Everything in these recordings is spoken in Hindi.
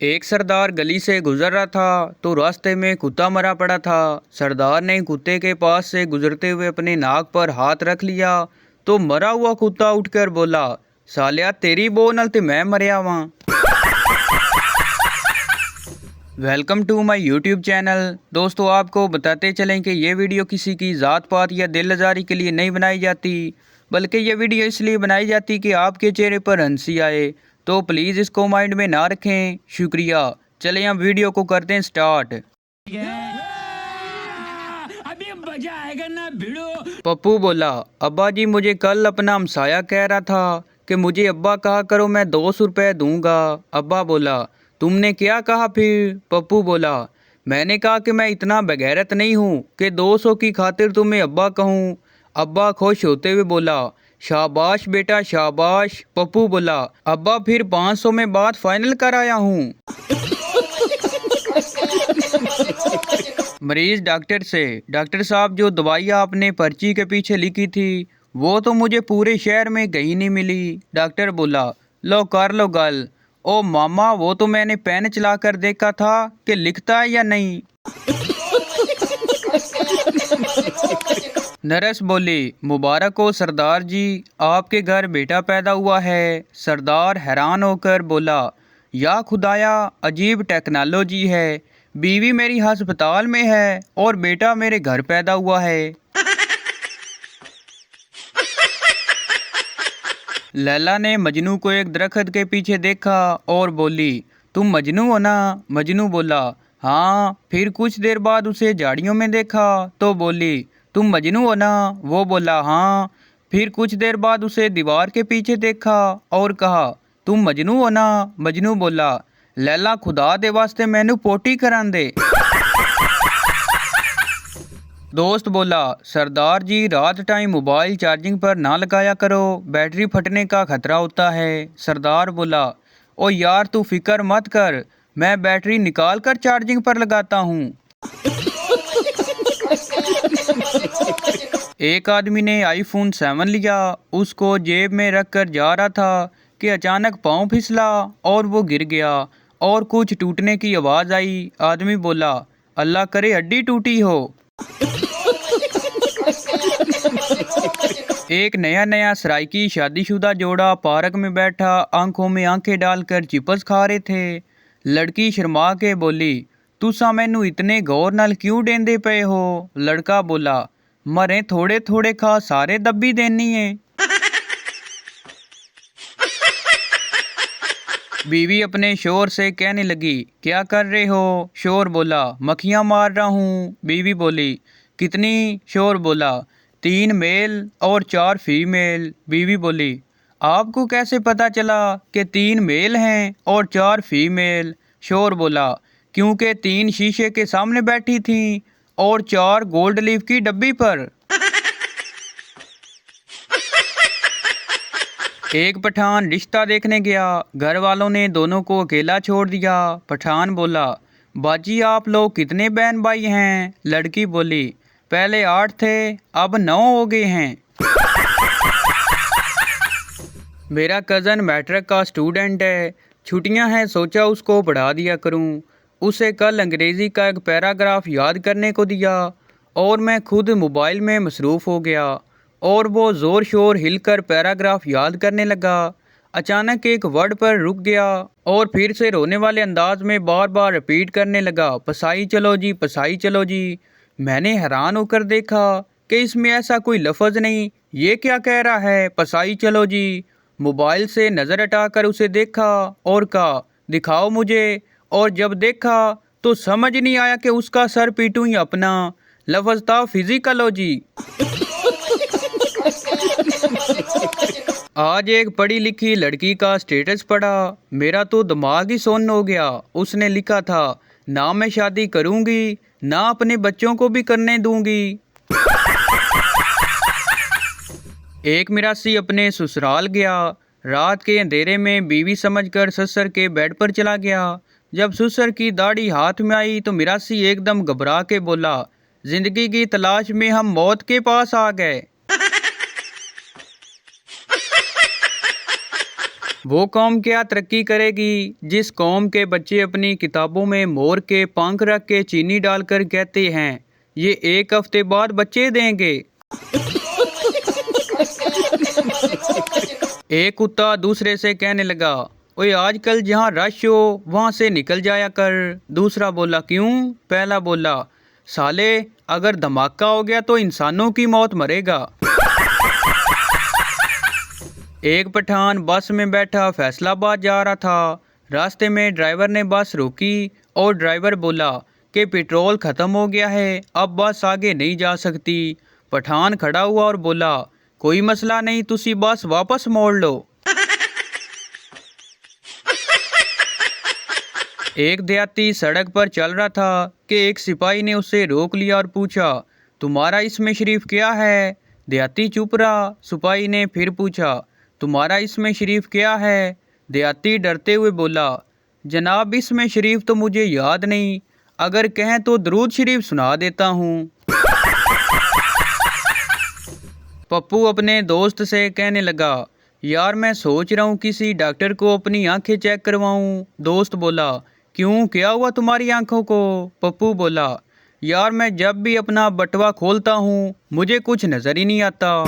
एक सरदार गली से गुजर रहा था तो रास्ते में कुत्ता मरा पड़ा था। सरदार ने कुत्ते के पास से गुजरते हुए अपने नाक पर हाथ रख लिया तो मरा हुआ कुत्ता उठकर बोला, सालिया तेरी बो नल ते मैं मरिया वहाँ। Welcome to my YouTube channel. दोस्तों, आपको बताते चलें कि ये वीडियो किसी की ज़ात पात या दिल आज़ारी के लिए नहीं बनाई जाती, बल्कि ये वीडियो इसलिए बनाई जाती कि आपके चेहरे पर हंसी आए। तो प्लीज़ इसको माइंड में ना रखें। शुक्रिया। चलें हम वीडियो को करते हैं स्टार्ट। अभी मजा आएगा ना भिड़ो। पप्पू बोला, अब्बा जी मुझे कल अपना हमसाया कह रहा था कि मुझे अब्बा कहा करो, मैं 200 रुपये दूंगा। अब्बा बोला, तुमने क्या कहा फिर? पप्पू बोला, मैंने कहा कि मैं इतना बेगैरत नहीं हूँ कि 200 की खातिर तुम्हें अब्बा कहूँ। अब्बा खुश होते हुए बोला, शाबाश बेटा शाबाश। पप्पू बोला, अब्बा फिर 500 में बात फाइनल कर आया हूँ। मरीज डॉक्टर से, डॉक्टर साहब जो दवाई आपने पर्ची के पीछे लिखी थी वो तो मुझे पूरे शहर में कहीं नहीं मिली। डॉक्टर बोला, लो कर लो गल। ओ मामा, वो तो मैंने पेन चला कर देखा था कि लिखता है या नहीं। नर्स बोली, मुबारक हो सरदार जी, आपके घर बेटा पैदा हुआ है। सरदार हैरान होकर बोला, या खुदाया अजीब टेक्नोलॉजी है, बीवी मेरी अस्पताल में है और बेटा मेरे घर पैदा हुआ है। लैला ने मजनू को एक दरख्त के पीछे देखा और बोली, तुम मजनू हो ना? मजनू बोला, हाँ। फिर कुछ देर बाद उसे झाड़ियों में देखा तो बोली, तुम मजनू हो ना? वो बोला, हाँ। फिर कुछ देर बाद उसे दीवार के पीछे देखा और कहा, तुम मजनू हो ना? मजनू बोला, लैला खुदा दे वास्ते मैनू पोटी करान दे। दोस्त बोला, सरदार जी रात टाइम मोबाइल चार्जिंग पर ना लगाया करो, बैटरी फटने का खतरा होता है। सरदार बोला, ओ यार तू फिक्र मत कर, मैं बैटरी निकाल कर चार्जिंग पर लगाता हूँ। एक आदमी ने आईफोन 7 लिया, उसको जेब में रख कर जा रहा था कि अचानक पाँव फिसला और वो गिर गया और कुछ टूटने की आवाज़ आई। आदमी बोला, अल्लाह करे हड्डी टूटी हो। एक नया नया सराइकी शादीशुदा जोड़ा पार्क में बैठा आंखों में आंखें डालकर चिप्स खा रहे थे। लड़की शर्मा के बोली, तुसा मैनू इतने गौर नाल क्यों डेंदे पे हो? लड़का बोला, मरे थोड़े थोड़े खा सारे दब्बी देनी है। बीवी अपने शोर से कहने लगी, क्या कर रहे हो? शोर बोला, मक्खियाँ मार रहा हूँ। बीवी बोली, कितनी? शोर बोला, 3 मेल और 4 फीमेल। बीवी बोली, आपको कैसे पता चला कि 3 मेल हैं और 4 फीमेल? शोर बोला, क्योंकि 3 शीशे के सामने बैठी थीं और 4 गोल्ड लीफ की डब्बी पर। एक पठान रिश्ता देखने गया, घर वालों ने दोनों को अकेला छोड़ दिया। पठान बोला, बाजी आप लोग कितने बहन भाई हैं? लड़की बोली, पहले 8 थे अब 9 हो गए हैं। मेरा कज़न मैट्रिक का स्टूडेंट है, छुट्टियां हैं, सोचा उसको पढ़ा दिया करूं। उसे कल अंग्रेज़ी का एक पैराग्राफ याद करने को दिया और मैं खुद मोबाइल में मसरूफ़ हो गया और वो ज़ोर शोर हिलकर पैराग्राफ याद करने लगा। अचानक एक वर्ड पर रुक गया और फिर से रोने वाले अंदाज में बार बार रिपीट करने लगा, पसाई चलो जी, पसाई चलो जी। मैंने हैरान होकर देखा कि इसमें ऐसा कोई लफ्ज़ नहीं, ये क्या कह रहा है, पसाई चलो जी। मोबाइल से नज़र हटाकर उसे देखा और कहा, दिखाओ मुझे। और जब देखा तो समझ नहीं आया कि उसका सर पीटूं या अपना। लफ्ज़ था फिजिकलॉजी। आज एक पढ़ी लिखी लड़की का स्टेटस पढ़ा, मेरा तो दिमाग ही सुन्न हो गया। उसने लिखा था, ना मैं शादी करूंगी ना अपने बच्चों को भी करने दूंगी। एक मिरासी अपने ससुराल गया, रात के अंधेरे में बीवी समझकर ससुर के बेड पर चला गया। जब ससुर की दाढ़ी हाथ में आई तो मिरासी एकदम घबरा के बोला, जिंदगी की तलाश में हम मौत के पास आ गए। वो कौम क्या तरक्की करेगी जिस कौम के बच्चे अपनी किताबों में मोर के पंख रख के चीनी डालकर कहते हैं ये 1 हफ्ते बाद बच्चे देंगे। एक कुत्ता दूसरे से कहने लगा, ओए आजकल जहाँ रश हो वहाँ से निकल जाया कर। दूसरा बोला, क्यों? पहला बोला, साले अगर धमाका हो गया तो इंसानों की मौत मरेगा। एक पठान बस में बैठा फैसलाबाद जा रहा था। रास्ते में ड्राइवर ने बस रोकी और ड्राइवर बोला कि पेट्रोल ख़त्म हो गया है, अब बस आगे नहीं जा सकती। पठान खड़ा हुआ और बोला, कोई मसला नहीं, तुसी बस वापस मोड़ लो। एक देहाती सड़क पर चल रहा था कि एक सिपाही ने उसे रोक लिया और पूछा, तुम्हारा इसमें शरीफ क्या है? देहाती चुप रहा। सिपाही ने फिर पूछा, तुम्हारा इसमें शरीफ क्या है? देहाती डरते हुए बोला, जनाब इसमें शरीफ तो मुझे याद नहीं, अगर कहें तो दरूद शरीफ सुना देता हूँ। पप्पू अपने दोस्त से कहने लगा, यार मैं सोच रहा हूँ किसी डॉक्टर को अपनी आंखें चेक करवाऊँ। दोस्त बोला, क्यों, क्या हुआ तुम्हारी आंखों को? पप्पू बोला, यार मैं जब भी अपना बटुआ खोलता हूँ मुझे कुछ नज़र ही नहीं आता।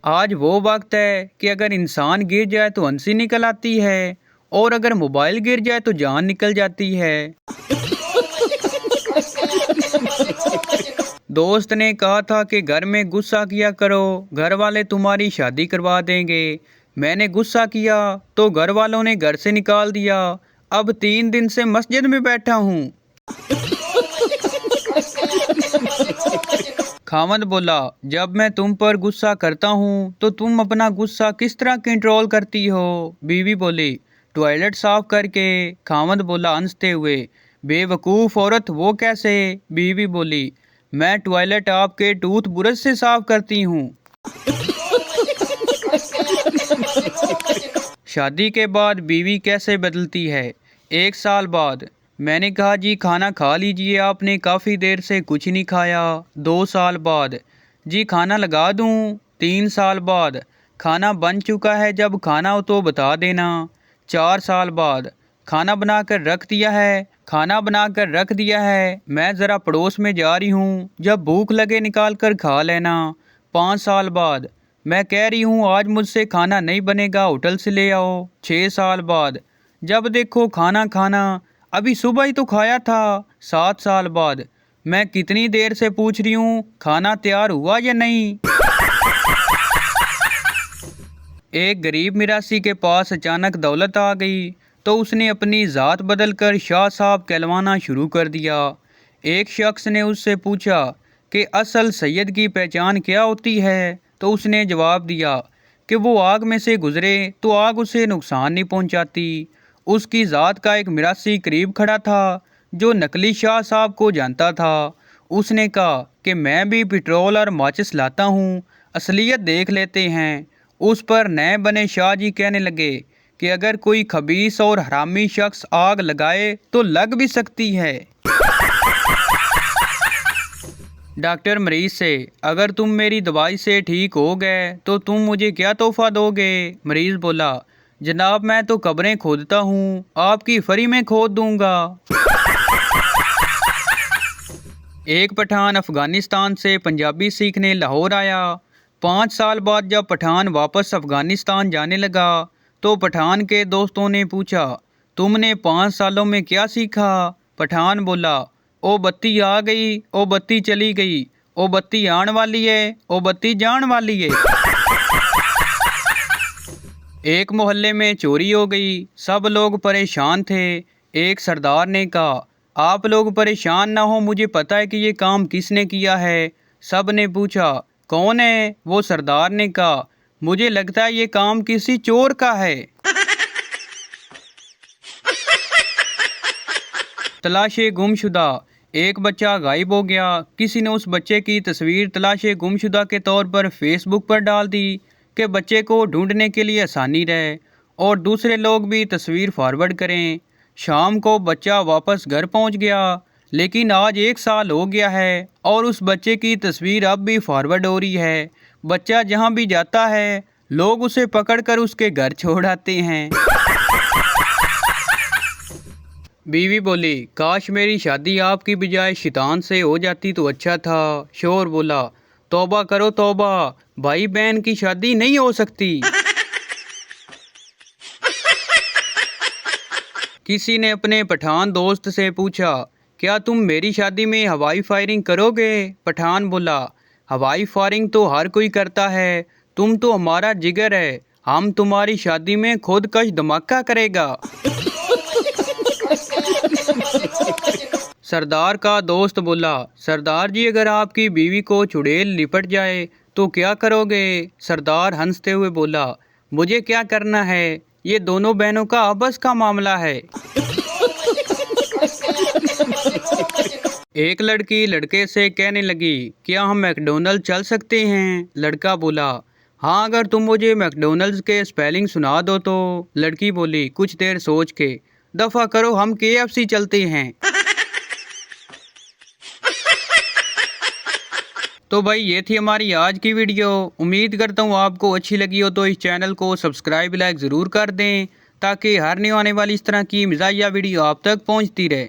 आज वो वक्त है कि अगर इंसान गिर जाए तो हंसी निकल आती है और अगर मोबाइल गिर जाए तो जान निकल जाती है। दोस्त ने कहा था कि घर में गुस्सा किया करो, घर वाले तुम्हारी शादी करवा देंगे। मैंने गुस्सा किया तो घर वालों ने घर से निकाल दिया। अब 3 दिन से मस्जिद में बैठा हूँ। खामद बोला, जब मैं तुम पर गुस्सा करता हूँ तो तुम अपना गुस्सा किस तरह कंट्रोल करती हो? बीवी बोली, टॉयलेट साफ करके। खामद बोला हंसते हुए, बेवकूफ़ औरत, वो कैसे? बीवी बोली, मैं टॉयलेट आपके टूथ ब्रश से साफ करती हूँ। शादी के बाद बीवी कैसे बदलती है? 1 साल बाद, मैंने कहा जी खाना खा लीजिए, आपने काफ़ी देर से कुछ नहीं खाया। 2 साल बाद, जी खाना लगा दूँ? 3 साल बाद, खाना बन चुका है, जब खाना हो तो बता देना। 4 साल बाद, खाना बनाकर रख दिया है? खाना बनाकर रख दिया है, मैं ज़रा पड़ोस में जा रही हूँ, जब भूख लगे निकाल कर खा लेना। 5 साल बाद, मैं कह रही हूँ आज मुझसे खाना नहीं बनेगा, होटल से ले आओ। 6 साल बाद, जब देखो खाना खाना, अभी सुबह ही तो खाया था। 7 साल बाद, मैं कितनी देर से पूछ रही हूँ खाना तैयार हुआ या नहीं। एक गरीब मिरासी के पास अचानक दौलत आ गई तो उसने अपनी ज़ात बदलकर शाह साहब कहलवाना शुरू कर दिया। एक शख्स ने उससे पूछा कि असल सैयद की पहचान क्या होती है? तो उसने जवाब दिया कि वो आग में से गुजरे तो आग उसे नुकसान नहीं पहुंचाती। उसकी ज़ात का एक मिरासी करीब खड़ा था जो नकली शाह साहब को जानता था। उसने कहा कि मैं भी पेट्रोल और माचिस लाता हूँ, असलियत देख लेते हैं। उस पर नए बने शाह जी कहने लगे कि अगर कोई खबीस और हरामी शख्स आग लगाए तो लग भी सकती है। डॉक्टर मरीज से, अगर तुम मेरी दवाई से ठीक हो गए तो तुम मुझे क्या तोहफा दोगे? मरीज बोला, जनाब मैं तो कब्रें खोदता हूँ, आपकी फ्री में खोद दूंगा। एक पठान अफगानिस्तान से पंजाबी सीखने लाहौर आया। 5 साल बाद जब पठान वापस अफगानिस्तान जाने लगा तो पठान के दोस्तों ने पूछा, तुमने 5 सालों में क्या सीखा? पठान बोला, ओ बत्ती आ गई, ओ बत्ती चली गई, ओ बत्ती आने वाली है, ओ बत्ती जान वाली है। एक मोहल्ले में चोरी हो गई, सब लोग परेशान थे। एक सरदार ने कहा, आप लोग परेशान ना हो, मुझे पता है कि ये काम किसने किया है। सब ने पूछा, कौन है? वो सरदार ने कहा, मुझे लगता है ये काम किसी चोर का है। तलाशे गुमशुदा, एक बच्चा गायब हो गया। किसी ने उस बच्चे की तस्वीर तलाशे गुमशुदा के तौर पर फेसबुक पर डाल दी कि बच्चे को ढूंढने के लिए आसानी रहे और दूसरे लोग भी तस्वीर फॉरवर्ड करें। शाम को बच्चा वापस घर पहुंच गया, लेकिन आज 1 साल हो गया है और उस बच्चे की तस्वीर अब भी फॉरवर्ड हो रही है। बच्चा जहां भी जाता है लोग उसे पकड़कर उसके घर छोड़ आते हैं। बीवी बोली, काश मेरी शादी आपकी बजाय शैतान से हो जाती तो अच्छा था। शोहर बोला, तौबा करो तौबा, भाई बहन की शादी नहीं हो सकती। किसी ने अपने पठान दोस्त से पूछा, क्या तुम मेरी शादी में हवाई फायरिंग करोगे? पठान बोला, हवाई फायरिंग तो हर कोई करता है, तुम तो हमारा जिगर है, हम तुम्हारी शादी में खुद कश धमाका करेगा। सरदार का दोस्त बोला, सरदार जी अगर आपकी बीवी को चुड़ैल लिपट जाए तो क्या करोगे? सरदार हंसते हुए बोला, मुझे क्या करना है, ये दोनों बहनों का आपस का मामला है। एक लड़की लड़के से कहने लगी, क्या हम मैकडोनल्ड चल सकते हैं? लड़का बोला, हाँ अगर तुम मुझे मैकडोनल्ड्स के स्पेलिंग सुना दो तो। लड़की बोली, कुछ देर सोच के, दफा करो हम KFC चलते हैं। तो भाई ये थी हमारी आज की वीडियो। उम्मीद करता हूँ आपको अच्छी लगी हो, तो इस चैनल को सब्सक्राइब लाइक ज़रूर कर दें ताकि हर न्यू आने वाली इस तरह की मज़ाहिया वीडियो आप तक पहुँचती रहे।